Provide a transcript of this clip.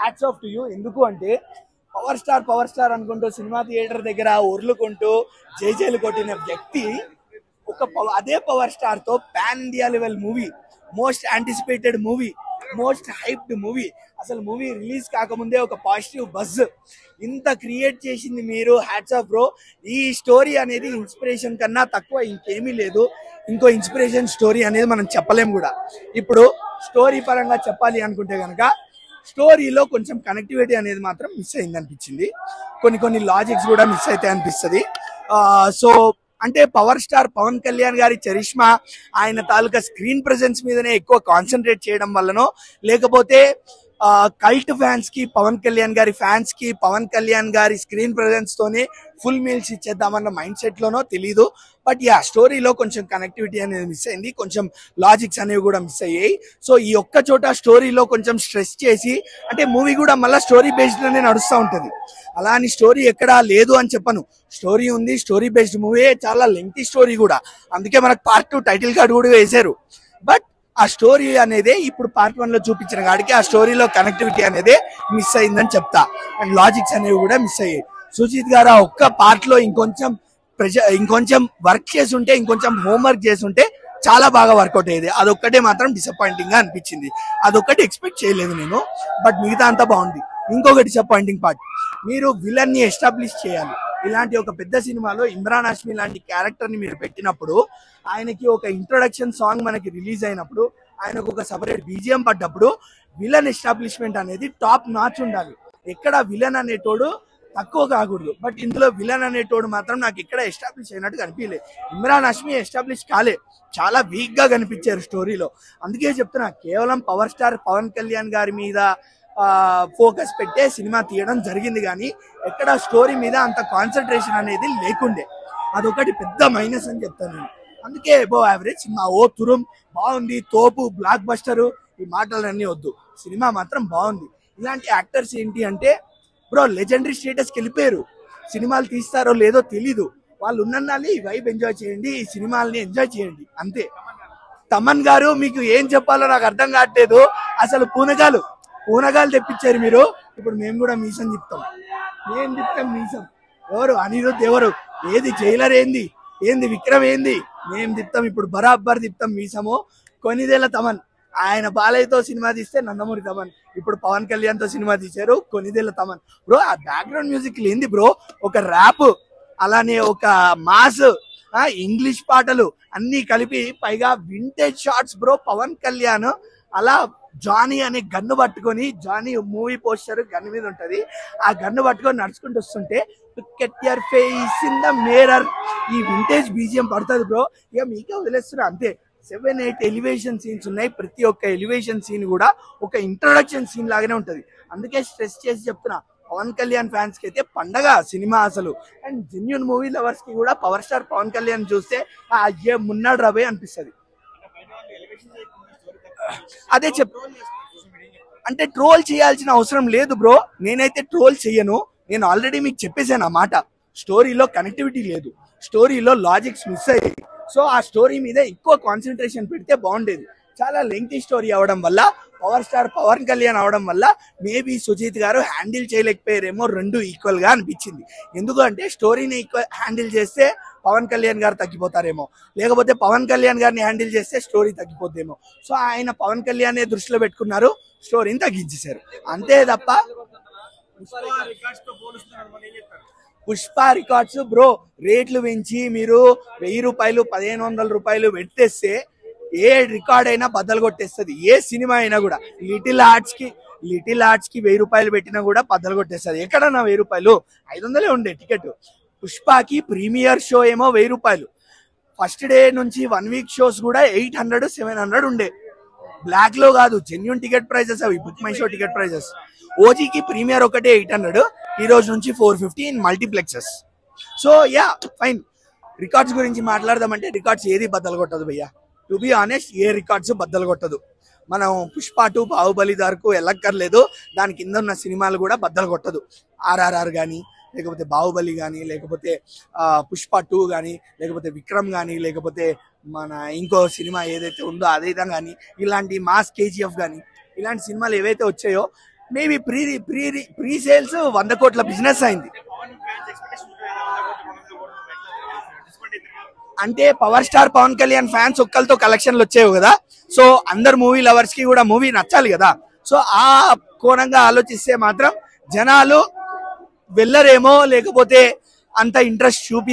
Hats off to you. ఎందుకు అంటే power star అనుకుంటూ సినిమా థియేటర్ దగ్గర ఉర్లుకుంటూ జైలు కొట్టిన వ్యక్తి అదే పవర్ స్టార్ తో pan India level movie, most anticipated movie, most hyped movie, అసలు మూవీ రిలీజ్ కాకముందే ఒక పాజిటివ్ బజ్ ఇంత క్రియేట్ చేసింది మీరు. Hats off bro. ఈ స్టోరీ అనేది ఇన్స్పిరేషన్ కన్నా తక్కువ ఇంకేమీ లేదు. ఇంకో ఇన్స్పిరేషన్ స్టోరీ అనేది మనం చెప్పలేం కూడా. ఇప్పుడు స్టోరీ పరంగా చెప్పాలి అనుకుంటే కనుక స్టోరీలో కొంచెం కనెక్టివిటీ అనేది మాత్రం మిస్ అయింది అనిపించింది. కొన్ని లాజిక్స్ కూడా మిస్ అయితే అనిపిస్తుంది. సో అంటే పవర్ స్టార్ పవన్ కళ్యాణ్ గారి చరిష్మా, ఆయన తాలూకా స్క్రీన్ ప్రెజెన్స్ మీదనే ఎక్కువ కాన్సన్ట్రేట్ చేయడం వల్లనో, లేకపోతే కల్ట్ ఫ్యాన్స్ కి, పవన్ కళ్యాణ్ గారి ఫ్యాన్స్ కి పవన్ కళ్యాణ్ గారి స్క్రీన్ ప్రెజెన్స్ తోనే ఫుల్ మీల్స్ ఇచ్చేద్దామన్న మైండ్ సెట్ లోనో తెలీదు. బట్ యా, స్టోరీలో కొంచెం కనెక్టివిటీ అనేది మిస్ అయింది, కొంచెం లాజిక్స్ అనేవి కూడా మిస్ అయ్యాయి. సో ఈ ఒక్క చోట స్టోరీలో కొంచెం స్ట్రెస్ చేసి, అంటే మూవీ కూడా మళ్ళీ స్టోరీ బేస్డ్ లోనే నడుస్తూ ఉంటుంది. అలా అని స్టోరీ ఎక్కడా లేదు అని చెప్పను, స్టోరీ ఉంది. స్టోరీ బేస్డ్ మూవీ, చాలా లెంగ్తీ స్టోరీ కూడా, అందుకే మనకు పార్ట్ 2 టైటిల్ కార్డు కూడా వేశారు. బట్ ఆ స్టోరీ అనేది ఇప్పుడు పార్ట్ 1 లో చూపించిన కాడికి ఆ స్టోరీలో కనెక్టివిటీ అనేది మిస్ అయిందని చెప్తా. అండ్ లాజిక్స్ అనేవి కూడా మిస్ అయ్యాయి. సుజిత్ గారు ఆ ఒక్క పార్ట్ లో ఇంకొంచెం వర్క్ చేసి ఉంటే, ఇంకొంచెం హోంవర్క్ చేసి ఉంటే చాలా బాగా వర్కౌట్ అయ్యేది. అదొక్కటే మాత్రం డిసప్పాయింటింగ్ గా అనిపించింది. అదొక్కటి ఎక్స్పెక్ట్ చేయలేదు నేను. బట్ మిగతా అంతా బాగుంది. ఇంకొకటి డిసప్పాయింటింగ్ పార్ట్, మీరు విలన్ ని ఎస్టాబ్లిష్ చేయాలి. ఇలాంటి ఒక పెద్ద సినిమాలో ఇమ్రాన్ హాష్మి లాంటి క్యారెక్టర్ ని మీరు పెట్టినప్పుడు, ఆయనకి ఒక ఇంట్రొడక్షన్ సాంగ్ మనకి రిలీజ్ అయినప్పుడు, ఆయనకు ఒక సపరేట్ బీజిఎం పడ్డప్పుడు, విలన్ ఎస్టాబ్లిష్మెంట్ అనేది టాప్ నాచ్ ఉండాలి. ఎక్కడ విలన్ అనేటోడు తక్కువ కాకూడదు. బట్ ఇందులో విలన్ అనేటోడు మాత్రం నాకు ఇక్కడ ఎస్టాబ్లిష్ అయినట్టు కనిపించలేదు. ఇమ్రాన్ హాష్మి ఎస్టాబ్లిష్ కాలే, చాలా వీక్ గా కనిపించారు స్టోరీలో. అందుకే చెప్తున్నా, కేవలం పవర్ స్టార్ పవన్ కళ్యాణ్ గారి మీద ఫోకస్ పెట్టే సినిమా తీయడం జరిగింది, కానీ ఎక్కడ స్టోరీ మీద అంత కాన్సన్ట్రేషన్ అనేది లేకుండే. అదొకటి పెద్ద మైనస్ అని చెప్తాను నేను. అందుకే అబోవ్ యావరేజ్ సినిమా. ఓ తురుం బాగుంది, తోపు, బ్లాక్ బస్టర్, ఈ మాటలన్నీ వద్దు, సినిమా మాత్రం బాగుంది. ఇలాంటి యాక్టర్స్ ఏంటి అంటే బ్రో లెజెండరీ స్టేటస్కి వెళ్ళిపోయారు. సినిమాలు తీస్తారో లేదో తెలీదు, వాళ్ళు ఉన్నన్నాళ్ళు ఈ వైబ్ ఎంజాయ్ చేయండి, ఈ సినిమాల్ని ఎంజాయ్ చేయండి అంతే. తమన్ గారు మీకు ఏం చెప్పాలో నాకు అర్థం కావట్లేదు. అసలు పూనగాలు తెప్పించారు మీరు. ఇప్పుడు మేము కూడా మీసం తిప్పుతాం, మేము తిప్పుతాం మీసం. ఎవరు అనిరుద్ధ్, ఎవరు ఏది జైలర్, ఏంది విక్రమ్, మేము తిప్పుతాం. ఇప్పుడు బరాబర్ తిప్పుతాం మీసము. కొన్నిదేళ్ల తమన్, ఆయన బాలయ్యతో సినిమా తీస్తే నందమూరి తమన్, ఇప్పుడు పవన్ కళ్యాణ్ తో సినిమా తీశారు కొన్నిదేళ్ల తమన్. బ్రో ఆ బ్యాక్గ్రౌండ్ మ్యూజిక్ ఏంది బ్రో, ఒక ర్యాప్, అలానే ఒక మాస్, ఇంగ్లీష్ పాటలు అన్ని కలిపి, పైగా vintage shorts bro. Pawan Kalyan అలా జానీ అనే గన్ను పట్టుకొని, జానీ మూవీ పోస్టర్ గన్ను మీద ఉంటది, ఆ గన్ను పట్టుకొని నడుచుకుంటూ వస్తుంటే look at your face in the mirror, ఈ వింటేజ్ బీజిఎం పడుతుంది బ్రో. ఇక మీకే వదిలేస్తున్నా అంతే. 7-8 ఎలివేషన్ సీన్స్ ఉన్నాయి. ప్రతి ఒక్క ఎలివేషన్ సీన్ కూడా ఒక ఇంట్రొడక్షన్ సీన్ లాగానే ఉంటది. అందుకే స్ట్రెస్ చేసి చెప్తున్నా, పవన్ కళ్యాణ్ ఫ్యాన్స్ కి అయితే పండగ సినిమా అసలు. అండ్ జెన్యూన్ మూవీ లవర్స్ కి కూడా పవర్ స్టార్ పవన్ కళ్యాణ్ చూస్తే అయ్యే మున్నాడు రాబోయే అనిపిస్తుంది. అదే అంటే ట్రోల్ చేయాల్సిన అవసరం లేదు బ్రో. నేనైతే ట్రోల్ చెయ్యను. నేను ఆల్రెడీ మీకు చెప్పేసాను ఆ మాట. స్టోరీలో కనెక్టివిటీ లేదు, స్టోరీలో లాజిక్స్ మిస్ అయ్యాయి. సో ఆ స్టోరీ మీద ఎక్కువ కాన్సన్ట్రేషన్ పెడితే బాగుండేది. చాలా లెంగ్తీ స్టోరీ అవడం వల్ల, పవర్ స్టార్ పవన్ కళ్యాణ్ అవడం వల్ల మేబీ సుజిత్ గారు హ్యాండిల్ చేయలేకపోయారేమో, రెండు ఈక్వల్ గా అనిపించింది. ఎందుకంటే స్టోరీని ఈక్వల్ హ్యాండిల్ చేస్తే పవన్ కళ్యాణ్ గారు తగ్గిపోతారేమో, లేకపోతే పవన్ కళ్యాణ్ గారిని హ్యాండిల్ చేస్తే స్టోరీ తగ్గిపోద్దేమో. సో ఆయన పవన్ కళ్యాణ్ దృష్టిలో పెట్టుకున్నారు, స్టోరీని తగ్గించేశారు అంతే తప్ప. పుష్ప రికార్డ్స్ బ్రో, రేట్లు పెంచి మీరు 1000 రూపాయలు 1500 రూపాయలు పెట్టేస్తే ఏ రికార్డ్ అయినా బద్దలు కొట్టేస్తుంది. ఏ సినిమా అయినా కూడా లిటిల్ ఆర్ట్స్ కి 1000 రూపాయలు పెట్టినా కూడా బద్దలు కొట్టేస్తుంది. ఎక్కడన్నా 1000 రూపాయలు, 500 ఉండే టికెట్. పుష్పకి ప్రీమియర్ షో ఏమో 1000 రూపాయలు. ఫస్ట్ డే నుంచి 1 వీక్ షోస్ కూడా 800-700 ఉండే. బ్లాక్ లో కాదు, జెన్యూన్ టికెట్ ప్రైజెస్ అవి, Book My Show ticket prices. ఓజీకి ప్రీమియర్ ఒకటే 800, ఈ రోజు నుంచి 450 in multiplexes. So yeah fine. Records గురించి మాట్లాడదామంటే రికార్డ్స్ ఏది బద్దలు కొట్టదు భయ్యా. టు బి ఆనెస్ట్, ఏ రికార్డ్స్ బద్దలు కొట్టదు. మనం పుష్ప 2 బాహుబలి వరకు వెళ్ళక్కర్లేదు, దాని కింద ఉన్న సినిమాలు కూడా బద్దలు కొట్టదు. RRR కానీ, లేకపోతే బాహుబలి కానీ, లేకపోతే పుష్ప 2 కానీ, లేకపోతే విక్రమ్ కానీ, లేకపోతే మన ఇంకో సినిమా ఏదైతే ఉందో అదేదా కానీ, ఇలాంటి మాస్ KGF కానీ, ఇలాంటి సినిమాలు ఏవైతే వచ్చాయో maybe pre pre pre sales 100 కోట్ల బిజినెస్ అయింది. అంటే power star Pawan Kalyan fans ఒక్కరితో కలెక్షన్లు వచ్చేవి కదా. సో అందరు మూవీ లవర్స్ కి కూడా మూవీ నచ్చాలి కదా. సో ఆ కోణంగా ఆలోచిస్తే మాత్రం జనాలు వెళ్ళరేమో, లేకపోతే అంత ఇంట్రెస్ట్ చూపి